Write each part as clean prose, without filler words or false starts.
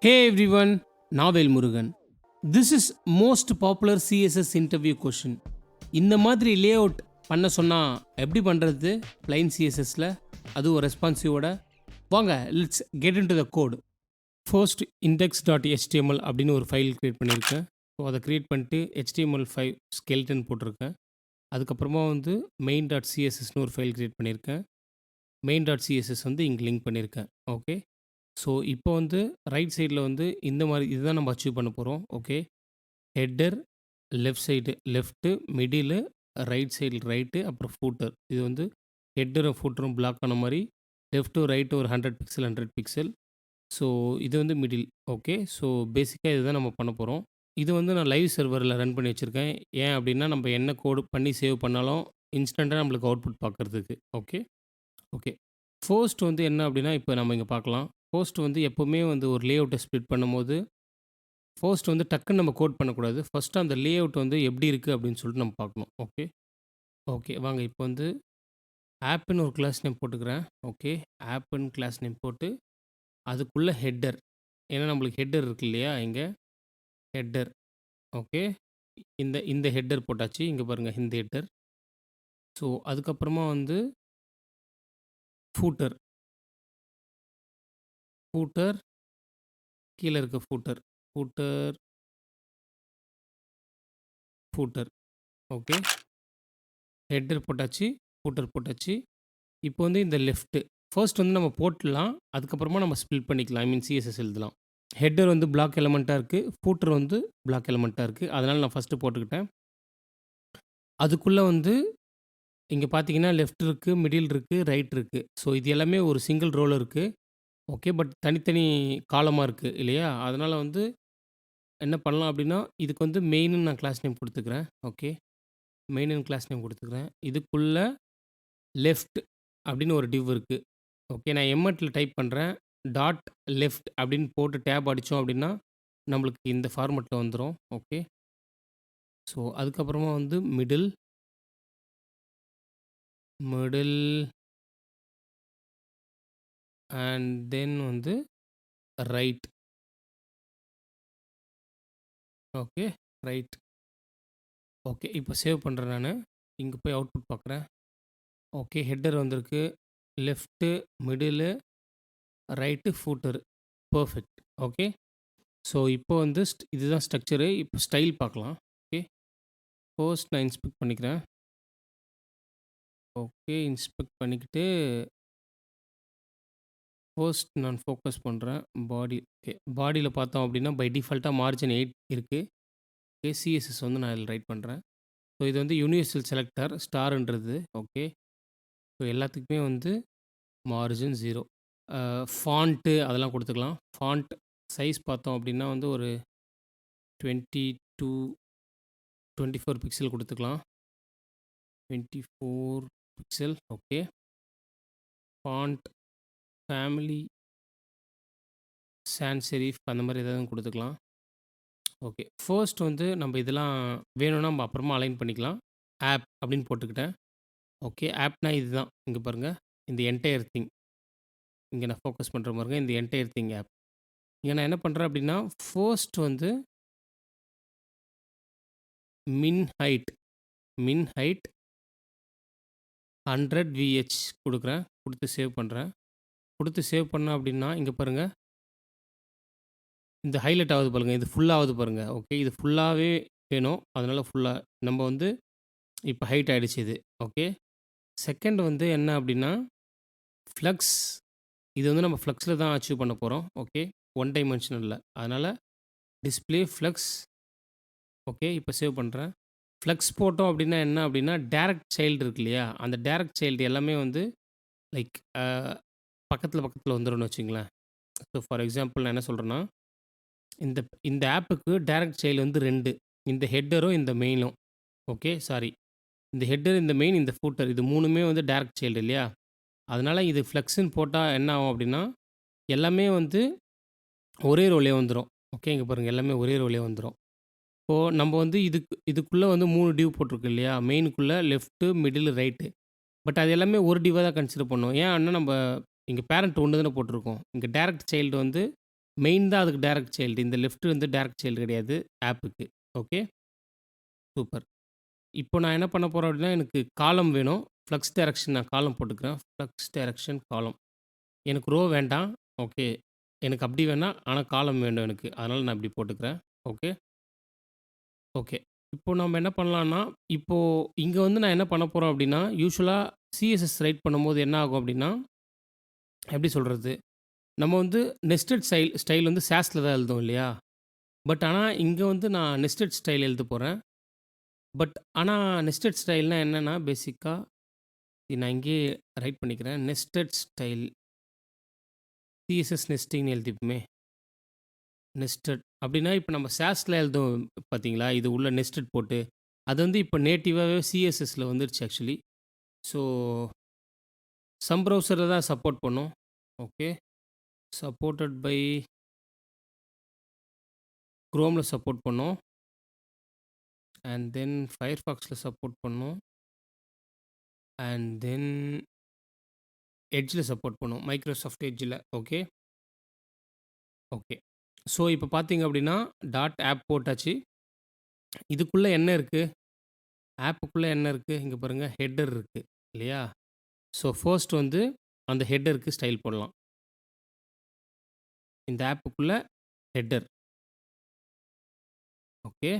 Hey everyone, நாவேல் Murugan. This is most popular CSS interview question. இந்த மாதிரி layout பண்ண சொன்னா எப்படி பண்றது plain CSSல அதுவும் ரெஸ்பான்சிவோட வாங்க let's get into the code. First index.html அப்படின்னு ஒரு ஃபைல் கிரியேட் பண்ணியிருக்கேன். ஸோ அதை கிரியேட் பண்ணிட்டு HTML5 skeleton போட்டிருக்கேன். அதுக்கப்புறமா main.cssன்னு ஒரு ஃபைல் கிரியேட் பண்ணியிருக்கேன். main.css இங்கே லிங்க் பண்ணியிருக்கேன். ஓகே, ஸோ இப்போ ரைட் சைடில் இந்த மாதிரி இதுதான் நம்ம அச்சீவ் பண்ண போகிறோம். Okay, header left side left, middle right side right, அப்புறம் ஃபூட்டர். இது ஹெட்டரும் ஃபூட்டரும் பிளாக் ஆன மாதிரி லெஃப்ட்டு ரைட்டு ஒரு 100 பிக்சல் 100 பிக்சல். ஸோ இது மிடில். ஓகே, ஸோ பேசிக்காக இதுதான் நம்ம பண்ண போகிறோம். இது நான் லைவ் சர்வரில் ரன் பண்ணி வச்சுருக்கேன். ஏன் அப்படின்னா நம்ம என்ன கோடு பண்ணி சேவ் பண்ணாலும் இன்ஸ்டண்ட்டாக நம்மளுக்கு அவுட்புட் பார்க்குறதுக்கு. ஓகே ஓகே ஃபர்ஸ்ட் என்ன அப்படின்னா இப்போ நம்ம இங்கே பார்க்கலாம். ஃபர்ஸ்ட் எப்போவுமே ஒரு லேஅவுட்டை ஸ்ப்ளிட் பண்ணும்போது ஃபர்ஸ்ட் டக்குன்னு நம்ம கோட் பண்ணக்கூடாது. ஃபர்ஸ்ட்டு அந்த லேஅவுட் எப்படி இருக்குது அப்படின்னு சொல்லிட்டு நம்ம பார்க்கணும். ஓகே ஓகே வாங்க இப்போ ஆப்புன்னு ஒரு கிளாஸ் நேம் போட்டுக்கிறேன். ஓகே, ஆப்புன்னு கிளாஸ் நேம் போட்டு அதுக்குள்ளே ஹெட்டர், ஏன்னா நம்மளுக்கு ஹெட்டர் இருக்கு இல்லையா, இங்கே ஹெட்டர். ஓகே, இந்த இந்த ஹெட்டர் போட்டாச்சு. இங்கே பாருங்கள், இந்த ஹெட்டர். ஸோ அதுக்கப்புறமா ஃபூட்டர் ஃபூட்டர் கீழே இருக்க footer footer footer. Okay, header போட்டாச்சு, ஃபூட்டர் போட்டாச்சு. இப்போ இந்த லெஃப்ட்டு ஃபர்ஸ்ட் நம்ம போட்டுடலாம். அதுக்கப்புறமா நம்ம ஸ்ப்ளிட் பண்ணிக்கலாம். ஐ மீன் சிஎஸ்எஸ் எழுதலாம். ஹெட்டர் பிளாக் எலமெண்ட்டாக இருக்குது, ஃபூட்டர் பிளாக் எலமெண்ட்டாக இருக்குது. அதனால் நான் ஃபஸ்ட்டு போட்டுக்கிட்டேன். அதுக்குள்ளே இங்கே பார்த்தீங்கன்னா லெஃப்ட் இருக்குது, மிடில் இருக்குது, ரைட் இருக்குது. ஸோ இது எல்லாமே ஒரு சிங்கிள் ரோல் இருக்குது. ஓகே, பட் தனித்தனி காலமாக இருக்குது இல்லையா? அதனால் என்ன பண்ணலாம் அப்படின்னா இதுக்கு மெயின்னு நான் கிளாஸ் நேம் கொடுத்துக்கிறேன். ஓகே, மெயின்னு கிளாஸ் நேம் கொடுத்துக்கிறேன். இதுக்குள்ளே லெஃப்ட் அப்படின்னு ஒரு டிவ் இருக்குது. ஓகே, நான் எம்எட்டில் டைப் பண்ணுறேன். டாட் லெஃப்ட் அப்படின்னு போட்டு டேப் அடித்தோம் அப்படின்னா நம்மளுக்கு இந்த ஃபார்மெட்டில் வந்துடும். ஓகே, ஸோ அதுக்கப்புறமா middle middle and then right. Okay, right. Okay, இப்போ சேவ் பண்ணுறேன். நான் இங்கே போய் அவுட்புட் பார்க்குறேன். ஓகே, ஹெட்டர் வந்திருக்கு, left, middle, right, footer. Perfect. Okay, so இப்போ இதுதான் ஸ்ட்ரக்சரு. இப்போ ஸ்டைல் பார்க்கலாம். ஓகே, ஃபர்ஸ்ட் நான் இன்ஸ்பெக்ட் பண்ணிக்கிறேன். ஓகே, இன்ஸ்பெக்ட் பண்ணிக்கிட்டு ஃபர்ஸ்ட் நான் ஃபோக்கஸ் பண்ணுறேன் பாடி. ஓகே, பாடியில் பார்த்தோம் அப்படின்னா பை டிஃபால்ட்டாக மார்ஜின் 8 இருக்குது. ஓகே, சிஎஸ்எஸ் நான் இதில் ரைட் பண்ணுறேன். ஸோ இது யூனிவர்சல் செலக்டர் ஸ்டார்ன்றது. ஓகே, ஸோ எல்லாத்துக்குமே மார்ஜின் 0. ஃபாண்ட்டு அதெல்லாம் கொடுத்துக்கலாம். ஃபாண்ட் சைஸ் பார்த்தோம் அப்படின்னா ஒரு 24 பிக்சல் கொடுத்துக்கலாம். 24 pixel. Okay, font family sans serif அந்த மாதிரி ஏதாவது கொடுத்துக்கலாம். ஓகே, ஃபர்ஸ்ட் நம்ம இதெல்லாம் வேணும்னா நம்ம அப்புறமா அலைன் பண்ணிக்கலாம். ஆப் அப்படின்னு போட்டுக்கிட்டேன். ஓகே, ஆப்னா இதுதான். இங்கே பாருங்கள், இந்த என்டையர் திங் இங்கே நான் ஃபோக்கஸ் பண்ணுற பாருங்க, இந்த என்டையர் திங் ஆப். இங்கே நான் என்ன பண்ணுறேன் அப்படின்னா ஃபர்ஸ்ட் மின் ஹைட் 100 VH கொடுக்குறேன். கொடுத்து சேவ் பண்ணுறேன். கொடுத்து சேவ் பண்ணேன் அப்படின்னா இங்கே பாருங்கள், இந்த ஹைலைட் ஆகுது பாருங்கள், இது ஃபுல்லாகுது பாருங்கள். ஓகே, இது ஃபுல்லாகவே வேணும். அதனால் ஃபுல்லாக நம்ம இப்போ ஹைட் ஆகிடுச்சு இது. ஓகே, செகண்ட் என்ன அப்படின்னா ஃப்ளக்ஸ். இது நம்ம ஃப்ளக்ஸில் தான் அச்சீவ் பண்ண போகிறோம். ஓகே, 1 டைமென்ஷனலில். அதனால் டிஸ்பிளே ஃப்ளக்ஸ். ஓகே, இப்போ சேவ் பண்ணுறேன். ஃப்ளக்ஸ் போட்டோம் அப்படின்னா என்ன அப்படின்னா டேரக்ட் சைல்டு இருக்கு இல்லையா, அந்த டேரக்ட் சைல்டு எல்லாமே லைக் பக்கத்தில் வந்துடும்னு வச்சுங்களேன். ஸோ ஃபார் எக்ஸாம்பிள் நான் என்ன சொல்கிறேன்னா இந்த இந்த ஆப்புக்கு டேரக்ட் சைல்டு 2, இந்த ஹெட்டரும் இந்த மெயினும். ஓகே, சாரி, இந்த ஹெட்டர், இந்த மெயின், இந்த ஃபூட்டர், இது 3மே டேரக்ட் சைல்டு இல்லையா. அதனால் இது ஃப்ளெக்ஸுன்னு போட்டால் என்ன ஆகும் அப்படின்னா எல்லாமே ஒரே ரோலே வந்துடும். ஓகே, இங்கே பாருங்கள், எல்லாமே ஒரே ரோலே வந்துடும். இப்போது நம்ம இதுக்குள்ளே 3 டிவ் போட்டிருக்கு இல்லையா, மெயினுக்குள்ளே லெஃப்ட்டு, மிடில், ரைட்டு. பட் அது எல்லாமே ஒரு டிவாக தான் கன்சிடர் பண்ணும். ஏன் அண்ணா நம்ம இங்கே பேரண்ட் ஒன்று தானே போட்டிருக்கோம். இங்கே டேரக்ட் சைல்டு மெயின் தான் அதுக்கு டைரக்ட் சைல்டு. இந்த லெஃப்ட் வந்து டைரக்ட் சைல்டு கிடையாது ஆப்புக்கு. ஓகே. சூப்பர். இப்போ நான் என்ன பண்ண போறேன் அப்படின்னா, எனக்கு காலம் வேணும். ஃப்ளக்ஸ் டைரக்ஷன் நான் காலம் போட்டுக்கிறேன். ஃப்ளக்ஸ் டைரக்ஷன் காலம். எனக்கு ரோ வேண்டாம். ஓகே. எனக்கு அப்படி வேணாம். ஆனா காலம் வேணும் எனக்கு. அதனால நான் இப்படி போட்டுக்கிறேன். ஓகே. ஓகே. இப்போ நம்ம என்ன பண்ணலான்னா, இப்போ இங்க வந்து நான் என்ன பண்ண போறோம் அப்படின்னா, யூசுவலா சிஎஸ்எஸ் ரைட் பண்ணும்போது என்ன ஆகும் அப்படின்னா, எப்படி சொல்றது? நம்ம வந்து நெஸ்டட் ஸ்டைல் வந்து சாஸ்ல தான் எழுதுவோம் இல்லையா? பட் ஆனா இங்க வந்து நான் நெஸ்டட் ஸ்டைல் எழுதப் போறேன். பட் ஆனா நெஸ்டட் ஸ்டைல்னா என்னன்னா, பேசிக்கா நான் இங்கேயே ரைட் பண்ணிக்கிறேன். நெஸ்டட் ஸ்டைல் சிஎஸ்எஸ் நெஸ்டிங்னு எழுதிப்போமே. நெஸ்டட் அப்படின்னா, இப்ப நம்ம சாஸ்ல எழுதுவோம் பார்த்தீங்களா? இது உள்ள நெஸ்டட் போட்டு, அது வந்து இப்ப நேட்டிவாவே சிஎஸ்எஸ்ல வந்துருச்சு ஆக்சுவலி. ஸோ சம் ப்ரௌசர்ல தான் சப்போர்ட் பண்ணும். ஓகே. சப்போர்ட்டட் பை குரோம்ல சப்போர்ட் பண்ணும். அண்ட் தென் ஃபயர்ஃபாக்ஸ்ல சப்போர்ட் பண்ணும். அண்ட் தென் எட்ஜ்ல சப்போர்ட் பண்ணும். மைக்ரோசாஃப்ட் எட்ஜ்ல. ஓகே. ஓகே. ஸோ இப்ப பார்த்தீங்க அப்படின்னா, டாட் ஆப் போட்டாச்சு. இதுக்குள்ள என்ன இருக்கு? ஆப்புக்குள்ள என்ன இருக்கு? இங்க பாருங்க ஹெட்டர் இருக்கு. இல்லையா? ஸோ ஃபர்ஸ்ட் வந்து அந்த ஹெட்டருக்கு ஸ்டைல் போடலாம். இந்த ஆப்புக்குள்ள ஹெட்டர். ஓகே.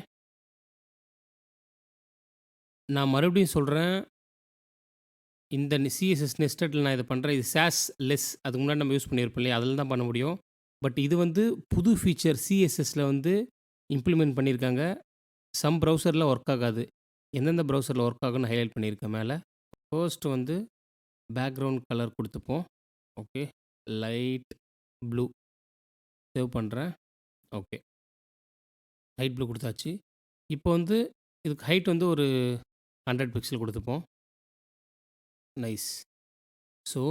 நான் மறுபடியும் சொல்றேன். இந்த சிஎஸ்எஸ் நெஸ்டட்ல நான் இத பண்றேன். இது சாஸ் லெஸ் அதுக்கு முன்னாடி நம்ம யூஸ் பண்ணியிருப்போம் இல்லையா? அதில தான் பண்ண முடியும். பட் இது வந்து புது ஃபீச்சர் சிஎஸ்எஸ்ல வந்து இம்ப்ளிமெண்ட் பண்ணியிருக்காங்க. சம் ப்ரௌசர்ல ஒர்க் ஆகாது. எந்தெந்த ப்ரௌசர்ல ஒர்க் ஆகும்னு ஹைலைட் பண்ணியிருக்கேன் மேல. ஃபர்ஸ்ட் வந்து பேக்கிரவுண்ட் கலர் குடுத்துப்போம். ஓகே. லைட் ப்ளூ சேவ் பண்றேன். ஓகே. லைட் ப்ளூ குடுத்தாச்சு. இப்போ வந்து இதுக்கு ஹைட் வந்து ஒரு 100 பிக்சல் குடுத்துப்போம். நைஸ். ஸோ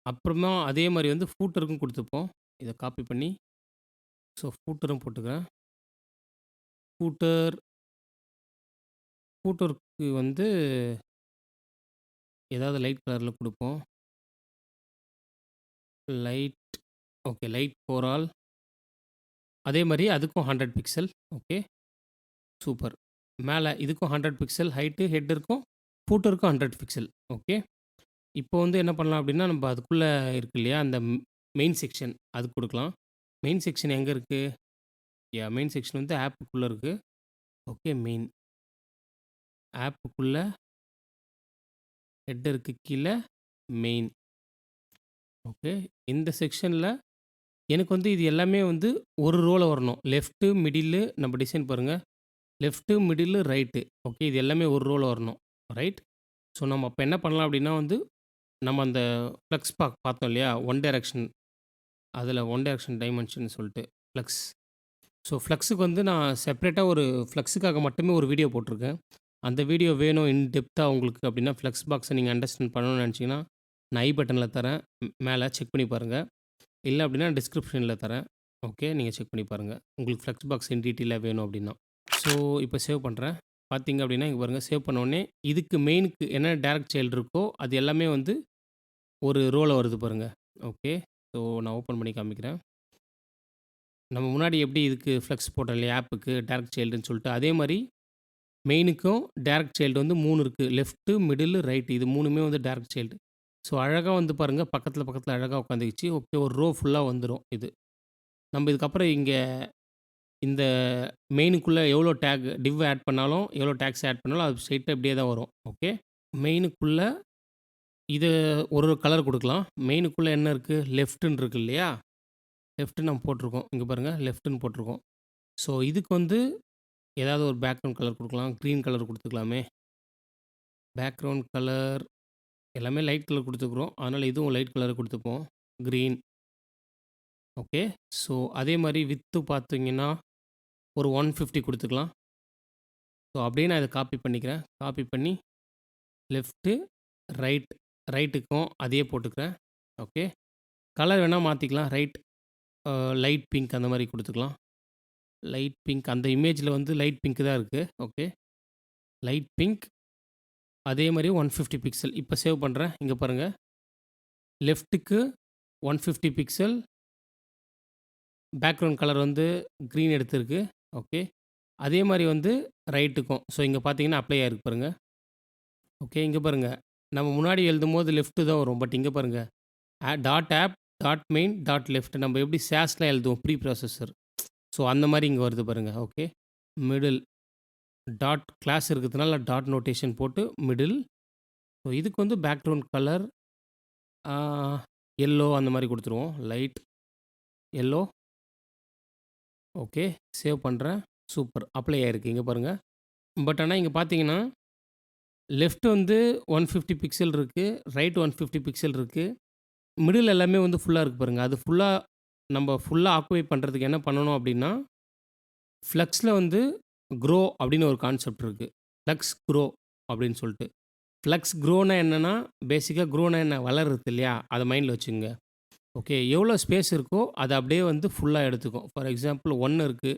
அப்புறமா அதே மாரி வந்து ஃபூட்டருக்கும் குடுத்துப்போம். இத காப்பி பண்ணி ஸோ ஃபூட்டரும் போட்டுக்கிறேன். ஃபூட்டர் ஃபூட்டருக்கு வந்து ஏதாவது லைட் கலர்ல குடுப்போம். Light okay. லைட் கோரால். அதே மாரி அதுக்கும் 100 பிக்சல். ஓகே. சூப்பர். மேல இதுக்கும் 100 பிக்சல் ஹைட்டு, ஹெட்டருக்கும், ஃபூட்டருக்கும் 100 பிக்சல். ஓகே. இப்போ வந்து என்ன பண்ணலாம் அப்படின்னா, நம்ம அதுக்குள்ள இருக்கு இல்லையா? அந்த மெயின் செக்ஷன் அதுக்கு குடுக்கலாம். மெயின் செக்ஷன் எங்க இருக்கு? மெயின் செக்ஷன் வந்து ஆப்புக்குள்ள இருக்கு. ஓகே. மெயின். ஆப்புக்குள்ள ஹெட்டருக்கு கீழ மெயின். ஓகே. இந்த செக்ஷன்ல எனக்கு வந்து இது எல்லாமே வந்து ஒரு ரோல வரணும். லெஃப்ட், மிடிலு நம்ம டிசைன் பாருங்க. Left, middle, right. ஓகே. இது எல்லாமே ஒரு ரோல வரணும். ரைட். ஸோ நம்ம அப்ப என்ன பண்ணலாம் அப்படின்னா வந்து, நம்ம அந்த ஃப்ளக்ஸ் பார்த்தோம் இல்லையா? ஒன் டைரக்ஷன் அதில ஒன் டைரக்ஷன் டைமென்ஷன் சொல்லிட்டு ஃப்ளக்ஸ். ஸோ ஃப்ளக்ஸுக்கு வந்து நான் செப்பரேட்டா ஒரு ஃப்ளக்ஸுக்காக மட்டுமே ஒரு வீடியோ போட்டிருக்கேன். அந்த வீடியோ வேணும் இன் டெப்த்தா உங்களுக்கு அப்படின்னா, ஃப்ளக்ஸ் பாக்ஸ நீங்க அண்டர்ஸ்டாண்ட் பண்ணணும்னு நெனச்சீங்கன்னா, நான் ஐ பட்டன்ல தரேன். மேல செக் பண்ணி பாருங்க. இல்ல அப்படின்னா டிஸ்கிரிப்ஷன்ல தரேன். ஓகே. நீங்க செக் பண்ணி பாருங்க. உங்களுக்கு ஃப்ளக்ஸ் பாக்ஸ் இன் டீட்டெயிலா வேணும் அப்படின்னா. ஸோ இப்போ சேவ் பண்றேன். பார்த்தீங்க அப்படின்னா, இங்க பாருங்க சேவ் பண்ண உடனே இதுக்கு மெயினுக்கு என்ன டைரக்ட் சைல்டு இருக்கோ, அது எல்லாமே வந்து ஒரு ரோல வருது பாருங்க. ஓகே. ஸோ நான் ஓப்பன் பண்ணி காமிக்கிறேன். நம்ம முன்னாடி எப்படி இதுக்கு ஃப்ளெக்ஸ் போட்டோம் இல்லையா? ஆப்புக்கு டைரக்ட் சைல்டுன்னு சொல்லிட்டு, அதே மாரி மெயினுக்கும் டைரக்ட் சைல்டு வந்து 3 இருக்கு. லெஃப்ட், மிடில், ரைட் இது 3மே வந்து டைரக்ட் சைல்டு. ஸோ அழகா வந்து பாருங்க, பக்கத்துல பக்கத்துல அழகா உட்காந்துக்கிச்சு. ஓகே. ஒரு ரோ ஃபுல்லா வந்துரும் இது. நம்ம இதுக்கப்புறம் இங்க இந்த மெயினுக்குள்ள எவ்வளோ டேக் டிவ் ஆட் பண்ணாலும், எவ்வளோ டேக்ஸ் ஆட் பண்ணாலும் அது ஸ்ட்ரெயிட்டா இப்படியே தான் வரும். ஓகே. மெயினுக்குள்ள இது ஒரு கலர் குடுக்கலாம். மெயினுக்குள்ள என்ன இருக்கு? லெஃப்ட்ன்னு இருக்கு இல்லையா? லெஃப்ட்ன்னு நம்ம போட்டிருக்கோம். இங்க பாருங்க லெஃப்ட்ன்னு போட்டிருக்கோம். ஸோ இதுக்கு வந்து ஏதாவது ஒரு பேக்ரவுண்ட் கலர் குடுக்கலாம். கிரீன் கலர் குடுத்துக்கலாமே. பேக்ரவுண்ட் கலர் எல்லாமே லைட் கலர் குடுத்துக்கிறோம். அதனால இதுவும் லைட் கலர் குடுத்துப்போம். கிரீன். ஓகே. ஸோ அதே மாரி விட்த் பார்த்தீங்கன்னா, ஒரு 150 குடுத்துக்கலாம். ஸோ அப்படியே நான் இத காப்பி பண்ணிக்கிறேன். காப்பி பண்ணி லெஃப்ட்டு, ரைட் ரைட்டுக்கும் அதையே போட்டுக்கிறேன். ஓகே. கலர் வேணா மாத்திக்கலாம். லைட் பிங்க் அந்த மாரி குடுத்துக்கலாம். லைட் பிங்க் அந்த இமேஜ்ல வந்து லைட் பிங்க் தான் இருக்கு. ஓகே. லைட் பிங்க் அதே மாரி 150 பிக்சல். இப்ப சேவ் பண்றேன். இங்க பாருங்க. லெஃப்ட்‌க்கு 150 பிக்சல், பேக்ரவுண்ட் கலர் வந்து க்ரீன் எடுத்திருக்கு. ஓகே. அதே மாரி வந்து ரைட்டுக்கும். ஸோ இங்க பார்த்தீங்கன்னா அப்ளை ஆயிருக்கு பாருங்க. ஓகே. இங்க பாருங்க. நம்ம முன்னாடி எழுதும்போது லெஃப்ட் தான் வரும். பட் இங்க பாருங்க. Dot app, dot main, dot left நம்ம எப்படி சாஸ்லாம் எழுதுவோம் ப்ரீ ப்ராசஸர். ஸோ அந்த மாரி இங்க வருது பாருங்க. ஓகே. மிடில் டாட் கிளாஸ் இருக்கிறதுனால டாட் நோட்டேஷன் போட்டு மிடில். ஸோ இதுக்கு வந்து பேக்ரவுண்ட் கலர் எல்லோ அந்த மாரி குடுத்துருவோம். Light yellow. ஓகே. சேவ் பண்றேன். சூப்பர். அப்ளை ஆயிருக்கு. இங்க பாருங்க. பட் ஆனா இங்க பார்த்தீங்கன்னா, லெஃப்ட் வந்து 150 பிக்சல் இருக்கு. ரைட் 150 பிக்சல் இருக்கு. மிடில் எல்லாமே வந்து ஃபுல்லா இருக்கு பாருங்க. அது ஃபுல்லா நம்ம ஃபுல்லா ஆக்குபை பண்றதுக்கு என்ன பண்ணணும் அப்டின்னா, ஃப்ளக்ஸ்ல வந்து க்ரோ அப்படின்னு ஒரு கான்செப்ட் இருக்கு. ஃப்ளக்ஸ் க்ரோ அப்படின்னு சொல்ட்டு. ஃப்ளக்ஸ் க்ரோனா என்னன்னா, பேசிக்கா க்ரோனா என்ன? வளருது இல்லையா? அத மைண்ட்ல வச்சுக்கங்க. ஓகே. எவ்வளோ ஸ்பேஸ் இருக்கோ, அத அப்படியே வந்து ஃபுல்லா எடுத்துக்கும். ஃபார் எக்ஸாம்பிள் 1 இருக்கு.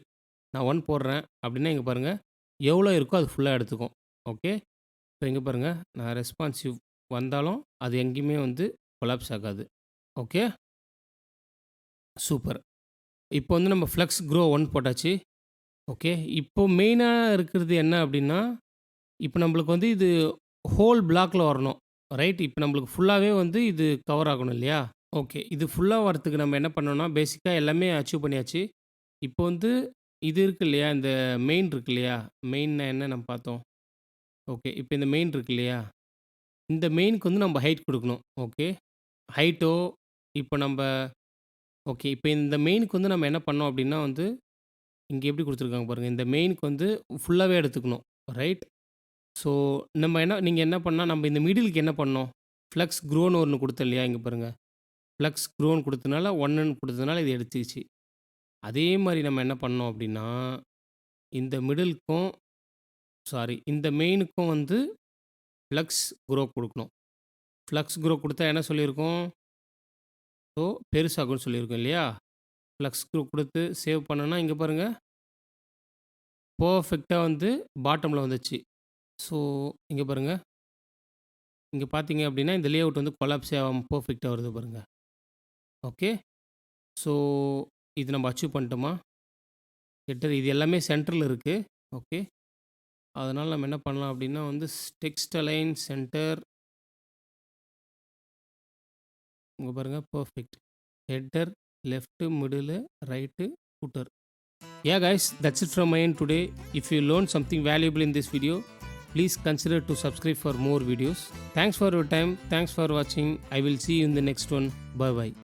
நான் 1 போடுறேன் அப்படின்னா, இங்க பாருங்க. எவ்வளோ இருக்கோ அது ஃபுல்லா எடுத்துக்கும். ஓகே. இப்ப இங்க பாருங்க. நான் ரெஸ்பான்சிவ் வந்தாலும், அது எங்கேயுமே வந்து கொலாப்ஸ் ஆகாது. ஓகே. சூப்பர். இப்போ வந்து நம்ம ஃப்ளக்ஸ் க்ரோ 1 போட்டாச்சு. ஓகே. இப்போ மெயினா இருக்கிறது என்ன அப்படின்னா, இப்ப நம்மளுக்கு வந்து இது ஹோல் பிளாக்ல வரணும். ரைட். இப்ப நம்மளுக்கு ஃபுல்லாவே வந்து இது கவர் ஆகணும் இல்லையா? ஓகே. இது ஃபுல்லா வரதுக்கு நம்ம என்ன பண்ணோம்னா, பேசிக்கா எல்லாமே அச்சீவ் பண்ணியாச்சு. இப்போ வந்து இது இருக்கு இல்லையா? இந்த மெயின் இருக்கு இல்லையா? மெயின்னா என்ன நம்ம பார்த்தோம்? ஓகே. இப்ப இந்த மெயின் இருக்கு இல்லையா? இந்த மெயினுக்கு வந்து நம்ம ஹைட் குடுக்கணும். ஓகே. ஹைட்டோ இப்ப நம்ப ஓகே. இப்ப இந்த மெயினுக்கு வந்து நம்ம என்ன பண்ணோம் அப்டின்னா வந்து, இங்க எப்படி குடுத்துருக்காங்க பாருங்க. இந்த மெயினுக்கு வந்து ஃபுல்லாவே எடுத்துக்கணும். ரைட். ஸோ நம்ம என்ன நீங்க என்ன பண்ணா, நம்ம இந்த மிடிலுக்கு என்ன பண்ணோம்? ஃப்ளக்ஸ் க்ரோன்னு ஒண்ணு குடுத்தேன் இல்லையா? இங்க பாருங்க. ஃப்ளக்ஸ் க்ரோன்னு குடுத்தனால 1ன்னு குடுத்ததுனால இது எடுத்துக்கிச்சு. அதே மாரி நம்ம என்ன பண்ணோம் அப்டின்னா, இந்த மிடிலுக்கும் இந்த மெயினுக்கும் வந்து ஃப்ளக்ஸ் க்ரோ குடுக்கணும். ஃப்ளக்ஸ் க்ரோ குடுத்தா என்ன சொல்லியிருக்கோம்? ஸோ பெருசாகும்னு சொல்லியிருக்கோம் இல்லையா? ஃப்ளக்ஸ் க்ரோ குடுத்து சேவ் பண்ணோம்னா, இங்க பாருங்க. பெர்ஃபெக்ட்டா வந்து பாட்டம்ல வந்துச்சு. ஸோ இங்க பாருங்க. இங்க பார்த்தீங்க அப்டின்னா, இந்த லேஅவுட் வந்து கொலாப்ஸே ஆகாம பெர்ஃபெக்ட்டா வருது பாருங்க. ஓகே. ஸோ இது நம்ம அச்சீவ் பண்ணிட்டோமா? இது எல்லாமே சென்டர்ல இருக்கு. ஓகே. அதனால நம்ம என்ன பண்ணலாம் அப்டின்னா வந்து டெக்ஸ்ட் அலைன் சென்டர். இங்க பாருங்க perfect. Header, left, middle, right, footer. Yeah guys, that's it from my end today. If you learned something valuable in this video, please consider to subscribe for more videos. Thanks for your time. Thanks for watching. I will see you in the next one. Bye bye.